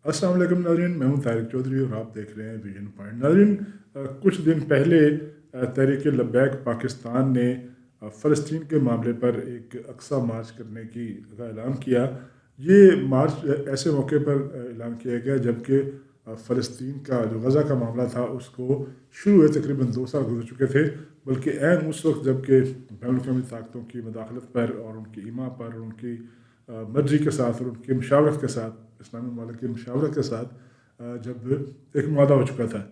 अस्सलाम वालेकुम नाज़रीन, मैं हूं तारिक चौधरी और आप देख रहे हैं विजन पॉइंट। नाज़रीन, कुछ दिन पहले तहरीक लब्बैक पाकिस्तान ने फ़लस्तीन के मामले पर एक अक्सा मार्च करने का ऐलान किया। ये मार्च ऐसे मौके पर ऐलान किया गया जबकि फ़लस्तीन का जो गज़ा का मामला था उसको शुरू हुए तकरीबन 2 साल गुजर चुके थे, बल्कि ऐन उस वक्त जबकि बैनुल-अक़वामी ताकतों की मदाखलत पर और उनकी इमा पर, उनकी मर्ज़ी के साथ और उनकी मशावरत के साथ, इस्लामी ममालिक की मशावरत के साथ जब एक मादा हो चुका था।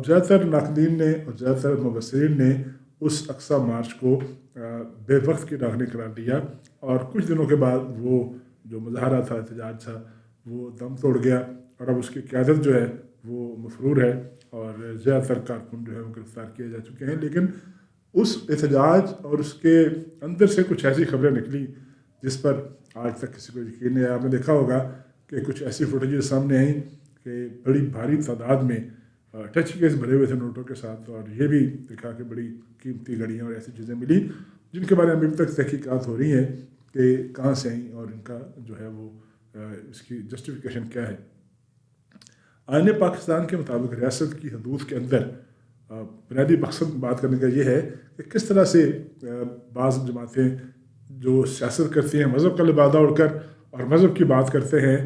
ज़्यादातर नाक़दीन ने और ज़्यादातर मुबस्सिरीन ने उस अक्सा मार्च को बेवक्त की डाकनी करार दिया और कुछ दिनों के बाद वो जो मुज़ाहरा था, एहतजाज था, वो दम तोड़ गया और अब उसकी क़यादत जो है वो मफ़रूर है और ज़्यादातर कारकुन जो है वो गिरफ़्तार किए जा चुके हैं। लेकिन उस एहतजाज और उसके अंदर से कुछ ऐसी खबरें निकली जिस पर आज तक किसी को यकीन नहीं आया। आपने देखा होगा कि कुछ ऐसी फुटेजेस सामने आई कि बड़ी भारी तादाद में टच केस भरे हुए थे नोटों के साथ, और ये भी देखा कि बड़ी कीमती घड़ियाँ और ऐसी चीज़ें मिली जिनके बारे में अभी तक तहकीकात हो रही हैं कि कहाँ से आई और इनका जो है वो इसकी जस्टिफिकेशन क्या है। आईन पाकिस्तान के मुताबिक रियासत की हदूद के अंदर बुनियादी मकसद बात करने का ये है कि किस तरह से बाज़ जमातें जो सियासत करती हैं मज़हब का लिबादा उड़कर और मज़हब की बात करते हैं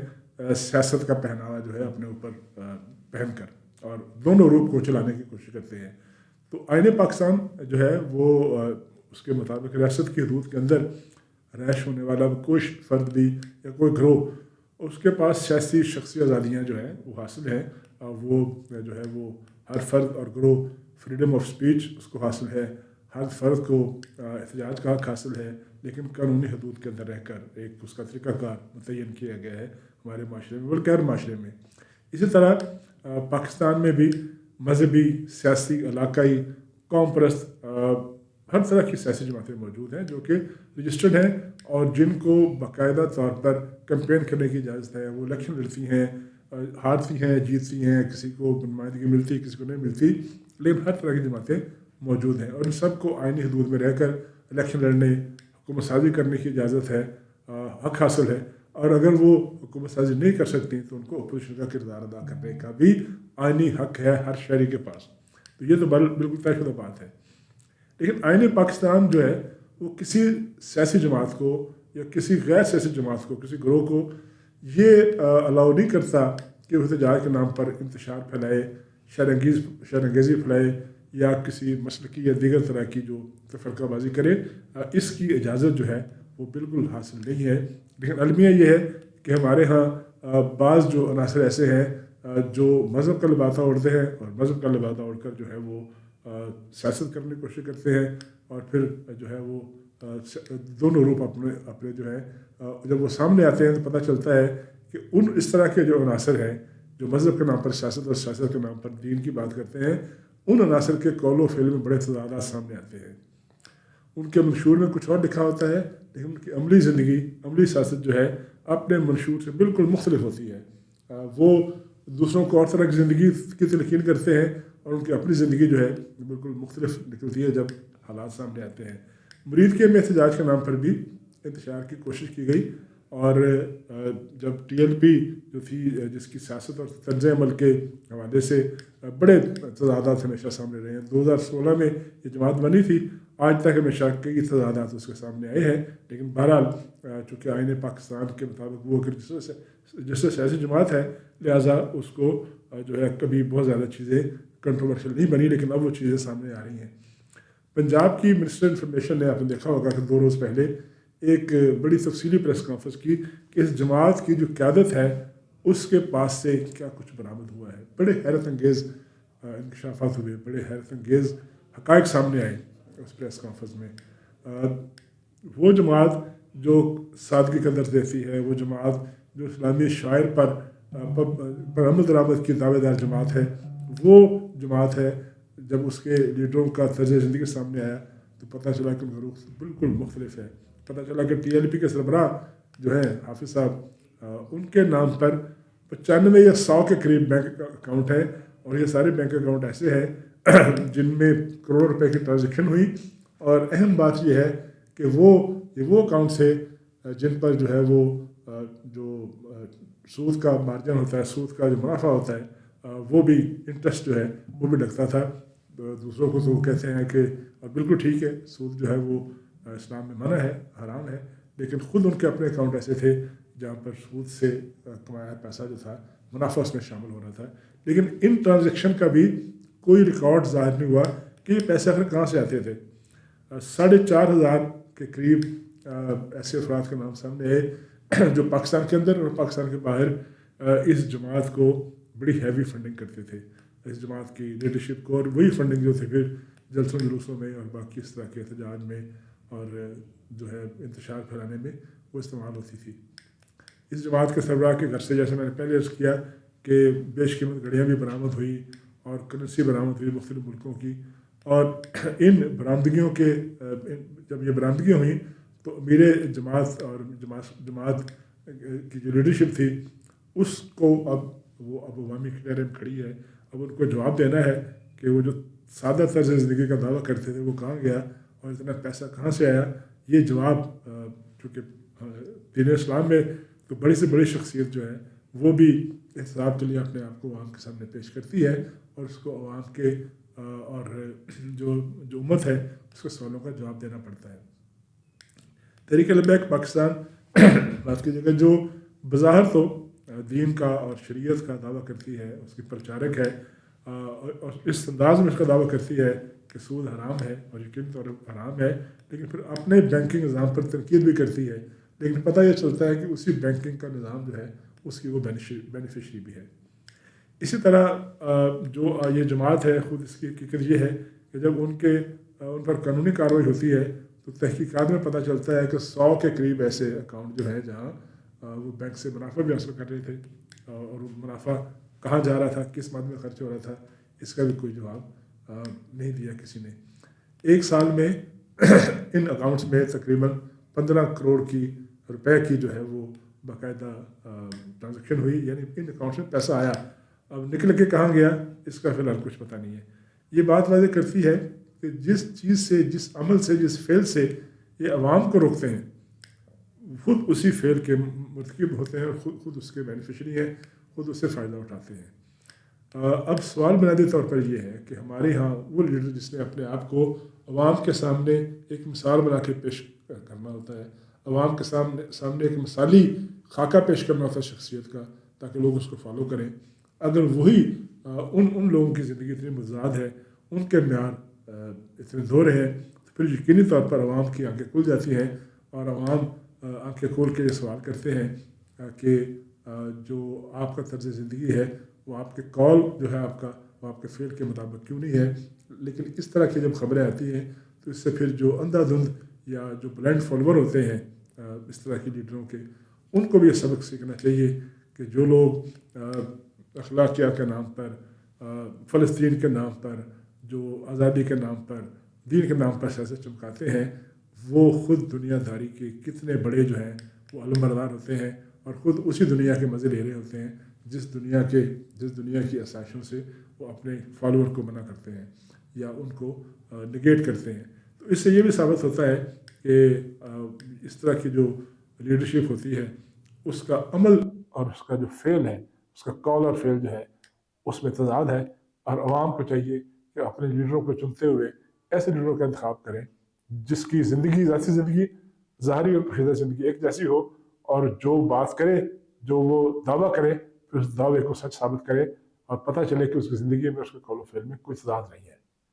सियासत का पहनावा जो है अपने ऊपर पहन कर, और दोनों रूप को चलाने की कोशिश करते हैं। तो आईन पाकिस्तान जो है वो उसके मुताबिक रियासत की हदूद के अंदर रैश होने वाला कोई फ़र्द भी या कोई ग्रोह, उसके पास सियासी शख्सी आज़ादियाँ जो हैं वो हासिल हैं। वो जो है वो हर फ़र्द और ग्रोह फ्रीडम ऑफ स्पीच उसको हासिल है, हर फ़र्द को एहतजाज का हक़ हासिल है, लेकिन कानूनी हदूद के अंदर रहकर एक उसका तरीक़ाकार मुतय्यन किया गया है हमारे माशरे में, बल्कि हर माशरे में। इसी तरह पाकिस्तान में भी मजहबी, सियासी, इलाकाई, कौम परस्त हर तरह की सियासी जमातें मौजूद हैं जो कि रजिस्टर्ड हैं और जिनको बाकायदा तौर पर कैंपेन करने की इजाज़त है। वो इलेक्शन लड़ती हैं, हारती हैं, जीतती हैं, किसी को नुमाइंदगी मिलती, किसी को नहीं मिलती, लेकिन हर तरह की जमातें मौजूद हैं और इन सबको आइनी हदूद में रहकर इलेक्शन लड़ने, हुकूमत साजी करने की इजाज़त है, हक़ हासिल है। और अगर वो हुकूमत साजी नहीं कर सकती तो उनको अपोजिशन का किरदार अदा करने का भी आइनी हक़ है हर शहरी के पास। तो ये तो बिल्कुल तयशुदा बात है। लेकिन आईन पाकिस्तान जो है वो किसी सियासी जमात को या किसी गैर सियासी जमात को, किसी ग्रोह को ये अलाउ नहीं करता कि वो एहतजाज के नाम पर इंतशार फैलाए, शरअंगेज़ी फैलाए या किसी मसलकी या दीगर तरह की जो तफरकाबाजी करे। इसकी इजाज़त जो है वो बिल्कुल हासिल नहीं है। लेकिन अलमिया ये है कि हमारे यहाँ बाज़ जो अनासर ऐसे हैं जो मज़हब का लिबासा ओढ़ते हैं और मज़हब का लिबासा ओढ़कर जो है वो सियासत करने की कोशिश करते हैं और फिर जो है वो दोनों रूप अपने अपने जो है जब वो सामने आते हैं तो पता चलता है कि उन इस तरह के जो अनासर हैं जो मज़हब के नाम पर सियासत और सियासत के नाम पर दीन की बात करते हैं, उन अनासर के कौलो फ़िल में बड़े तज़ादात सामने आते हैं। उनके मंशूर में कुछ और लिखा होता है, लेकिन उनकी अमली ज़िंदगी, अमली सियासत जो है अपने मंशूर से बिल्कुल मुख्तलिफ होती है। वो दूसरों को और तरह की ज़िंदगी की तलक़ीन करते हैं और उनकी अपनी ज़िंदगी जो है बिल्कुल मुख्तलिफ निकलती है जब हालात सामने आते हैं। मुरीद के में एहतजाज के नाम पर भी इंतशार की कोशिश की गई और जब TLP जो थी जिसकी सियासत और तर्ज़ अमल के हवाले से बड़े तज़ादात हमेशा सामने रहे हैं। 2016 में ये जमात बनी थी, आज तक हमेशा कई तज़ादात उसके सामने आए हैं। लेकिन बहरहाल चूँकि आईन पाकिस्तान के मुताबिक वो जिससे सियासी जमात है, लिहाजा उसको जो है कभी बहुत ज़्यादा चीज़ें कंट्रोवर्शियल नहीं बनी, लेकिन अब वो चीज़ें सामने आ रही हैं। पंजाब की मिनिस्टर इन्फॉर्मेशन ने आपने देखा होगा कि 2 रोज़ पहले एक बड़ी तफसीली प्रेस कॉन्फ्रेंस की कि इस जमात की जो क़यादत है उसके पास से क्या कुछ बरामद हुआ है। बड़े हैरत अंगेज़ इंकशाफात हुए, बड़े हैरत अंगेज़ हक़ाइक़ सामने आए उस प्रेस कॉन्फ्रेंस में। वो जमात जो सादगी का दर्ज देती है, वो जमात जो इस्लामी शायर पर अमल दरामद की दावेदार जमात है, वो जमात है जब उसके लीडरों का तर्ज ज़िंदगी सामने आया तो पता चला कि उनका रुख बिल्कुल मुख्तलिफ है। पता चला कि TLP के सरबराह जो है हाफिज़ साहब, उनके नाम पर 95 या 100 के करीब बैंक अकाउंट है और ये सारे बैंक अकाउंट ऐसे हैं जिनमें करोड़ों रुपए की ट्रांजेक्शन हुई। और अहम बात यह है कि वो अकाउंट्स है जिन पर जो है वो जो सूद का मार्जिन होता है, सूद का जो मुनाफा होता है, वो भी इंटरेस्ट जो है वो भी लगता था। दूसरों को तो कहते हैं कि बिल्कुल ठीक है, सूद जो है वो इस्लाम में मना है, हराम है, लेकिन ख़ुद उनके अपने अकाउंट ऐसे थे जहाँ पर सूद से कमाया पैसा जो था, मुनाफा उसमें शामिल हो रहा था। लेकिन इन ट्रांजेक्शन का भी कोई रिकॉर्ड ज़ाहिर नहीं हुआ कि ये पैसे आखिर कहाँ से आते थे। 4,500 के करीब ऐसे अफराद का नाम सामने है जो पाकिस्तान के अंदर और पाकिस्तान के बाहर इस जमात को बड़ी हैवी फंडिंग करते थे, इस जमात की लीडरशिप को, और वही फंडिंग जो थी फिर जलसों जुलूसों में और बाकी इस तरह के एहतजाज में और जो है इंतशार फैलाने में वो इस्तेमाल होती थी। इस जमात के सरबराह के घर से, जैसे मैंने पहले अर्ज़ किया कि बेशकीमत घड़ियाँ भी बरामद हुई और करेंसी बरामद हुई मुख्तलिफ़ मुल्कों की, और इन बरामदगियों के जब ये बरामदगियाँ हुई तो अमीर जमात और जमात की जो लीडरशिप थी उसको अब अवामी किनारे में खड़ी है। अब उनको जवाब देना है कि वो जो सादा तर्ज़ ज़िंदगी का दावा करते थे वो कहाँ गया और इतना पैसा कहाँ से आया। ये जवाब चूँकि दीन इस्लाम में तो बड़ी से बड़ी शख्सियत जो है वो भी हिसाब के लिए अपने आप को अवाम के सामने पेश करती है और उसको अवाम के और जो उम्मत है उसके सवालों का जवाब देना पड़ता है। तहरीक लब्बैक पाकिस्तान बात कीजिएगा, जो बज़ाहिर तो दीन का और शरीयत का दावा करती है, उसकी प्रचारक है और इस अंदाज में उसका दावा करती है कि सूद हराम है और यकीन तौर पर हराम है, लेकिन फिर अपने बैंकिंग निज़ाम पर तनकीद भी करती है। लेकिन पता यह चलता है कि उसी बैंकिंग का निज़ाम जो है उसकी वो बेनिफिशरी भी है। इसी तरह जो ये जमात है ख़ुद, इसकी हकीकत ये है कि जब उन पर कानूनी कार्रवाई होती है तो तहकीकात में पता चलता है कि 100 के करीब ऐसे अकाउंट जो है जहाँ वो बैंक से मुनाफा भी हासिल कर रहे थे और वो मुनाफा कहाँ जा रहा था, किस मद में खर्च हो रहा था, इसका भी कोई जवाब नहीं दिया किसी ने। एक साल में इन अकाउंट्स में तकरीबन 15 करोड़ की रुपए की जो है वो बाकायदा ट्रांजेक्शन हुई, यानी इन अकाउंट्स में पैसा आया। अब निकल के कहाँ गया इसका फ़िलहाल कुछ पता नहीं है। ये बात वाज़ेह करती है कि जिस चीज़ से, जिस अमल से, जिस फ़ेल से ये अवाम को रोकते हैं, खुद उसी फ़ेल के मुर्तकिब होते हैं और ख़ुद उसके बेनिफिशरी हैं, ख़ुद उससे फ़ायदा उठाते हैं। अब सवाल बुनियादी तौर पर यह है कि हमारे यहाँ वो लीडर जिसने अपने आप को अवाम के सामने एक मिसाल बना के पेश करना होता है, अवाम के सामने एक मिसाली खाका पेश करना होता है शख्सियत का, ताकि लोग उसको फॉलो करें। अगर वही उन लोगों की ज़िंदगी इतनी मज़ाद है, उनके म्यार इतने दौर हैं, तो फिर यकीनी तौर पर अवाम की आंखें खुल जाती हैं और अवाम आंखें खोल के ये सवाल करते हैं कि जो आपका तर्ज़ ज़िंदगी है वो आपके कॉल जो है आपका, वो आपके फ़ेल के मुताबिक क्यों नहीं है। लेकिन इस तरह की जब खबरें आती हैं तो इससे फिर जो अंधाधुंध या जो ब्लाइंड फॉलोवर होते हैं इस तरह के लीडरों के, उनको भी ये सबक सीखना चाहिए कि जो लोग अखलाकियात के नाम पर, फ़लस्तीन के नाम पर, जो आज़ादी के नाम पर, दीन के नाम पर सियासत चमकाते हैं, वो ख़ुद दुनियादारी के कितने बड़े जो हैं वो अलमबरदार होते हैं और ख़ुद उसी दुनिया के मज़े ले रहे होते हैं जिस दुनिया की आसाइशों से वो अपने फॉलोअर को मना करते हैं या उनको निगेट करते हैं। तो इससे ये भी साबित होता है कि इस तरह की जो लीडरशिप होती है उसका अमल और उसका जो फ़ेल है, उसका कॉल और फेल जो है उसमें तज़ाद है, और आवाम को चाहिए कि अपने लीडरों को चुनते हुए ऐसे लीडरों का इंतखाब करें जिसकी ज़िंदगी, ज़ाती ज़िंदगी, ज़ाहरी और पेशेदा ज़िंदगी एक जैसी हो, और जो बात करे, जो वो दावा करे, फिर उस दावे को सच साबित करे और पता चले कि उसकी ज़िंदगी में, उसके कौल व फ़ेल में कोई तज़ाद नहीं है।